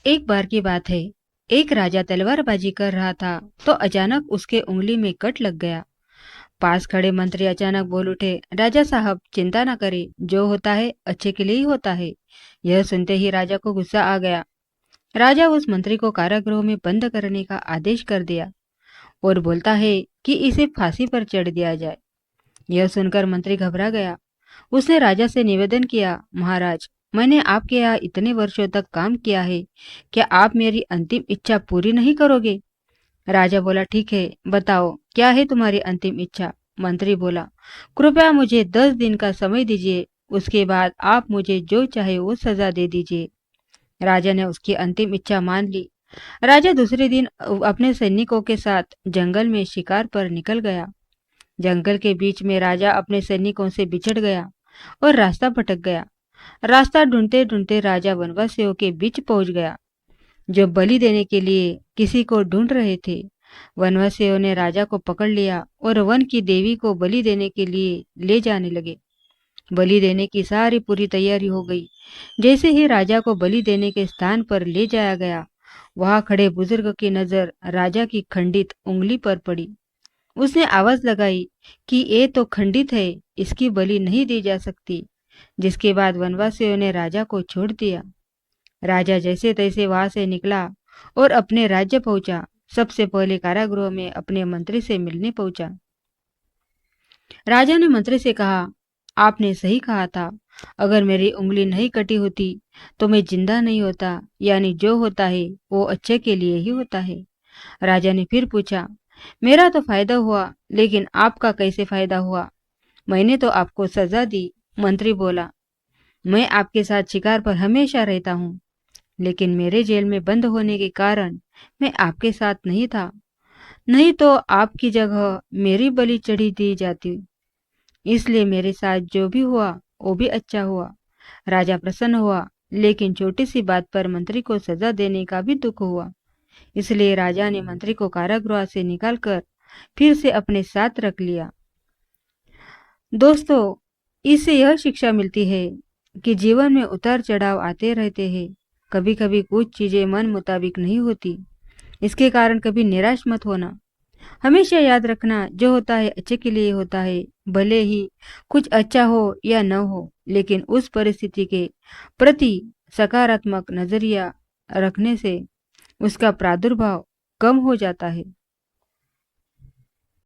एक बार की बात है। एक राजा तलवारबाजी कर रहा था तो अचानक उसके उंगली में कट लग गया। पास खड़े मंत्री अचानक बोल उठे, राजा साहब चिंता न करें, जो होता है अच्छे के लिए ही होता है। यह सुनते ही राजा को गुस्सा आ गया। राजा उस मंत्री को कारागृह में बंद करने का आदेश कर दिया और बोलता है कि इसे फांसी पर चढ़ दिया जाए। यह सुनकर मंत्री घबरा गया। उसने राजा से निवेदन किया, महाराज, मैंने आपके यहाँ इतने वर्षों तक काम किया है, क्या आप मेरी अंतिम इच्छा पूरी नहीं करोगे? राजा बोला, ठीक है, बताओ क्या है तुम्हारी अंतिम इच्छा? मंत्री बोला, कृपया मुझे 10 दिन का समय दीजिए, उसके बाद आप मुझे जो चाहे वो सजा दे दीजिए। राजा ने उसकी अंतिम इच्छा मान ली। राजा दूसरे दिन अपने सैनिकों के साथ जंगल में शिकार पर निकल गया। जंगल के बीच में राजा अपने सैनिकों से बिछड़ गया और रास्ता भटक गया। रास्ता ढूंढते ढूंढते राजा वनवासियों के बीच पहुंच गया, जो बलि देने के लिए किसी को ढूंढ रहे थे। वनवासियों ने राजा को पकड़ लिया और वन की देवी को बलि देने के लिए ले जाने लगे। बलि देने की सारी पूरी तैयारी हो गई। जैसे ही राजा को बलि देने के स्थान पर ले जाया गया, वहां खड़े बुजुर्ग की नजर राजा की खंडित उंगली पर पड़ी। उसने आवाज लगाई कि ये तो खंडित है, इसकी बलि नहीं दी जा सकती। जिसके बाद वनवासियों ने राजा को छोड़ दिया। राजा जैसे तैसे वहां से निकला और अपने राज्य पहुंचा। सबसे पहले कारागृह में अपने मंत्री से मिलने पहुंचा। राजा ने मंत्री से कहा, आपने सही कहा था, अगर मेरी उंगली नहीं कटी होती तो मैं जिंदा नहीं होता, यानी जो होता है वो अच्छे के लिए ही होता है। राजा ने फिर पूछा, मेरा तो फायदा हुआ, लेकिन आपका कैसे फायदा हुआ? मैंने तो आपको सजा दी। मंत्री बोला, मैं आपके साथ शिकार पर हमेशा रहता हूँ, लेकिन मेरे जेल में बंद होने के कारण मैं आपके साथ नहीं था। नहीं तो आपकी जगह मेरी बलि चढ़ी दी जाती। इसलिए मेरे साथ जो भी हुआ वो भी अच्छा हुआ। राजा प्रसन्न हुआ, लेकिन छोटी सी बात पर मंत्री को सजा देने का भी दुख हुआ। इसलिए राजा ने मंत्री को कारागृह से निकालकर फिर से अपने साथ रख लिया। दोस्तों, इससे यह शिक्षा मिलती है कि जीवन में उतार चढ़ाव आते रहते हैं। कभी कभी कुछ चीजें मन मुताबिक नहीं होती, इसके कारण कभी निराश मत होना। हमेशा याद रखना, जो होता है अच्छे के लिए होता है। भले ही कुछ अच्छा हो या न हो, लेकिन उस परिस्थिति के प्रति सकारात्मक नजरिया रखने से उसका प्रादुर्भाव कम हो जाता है।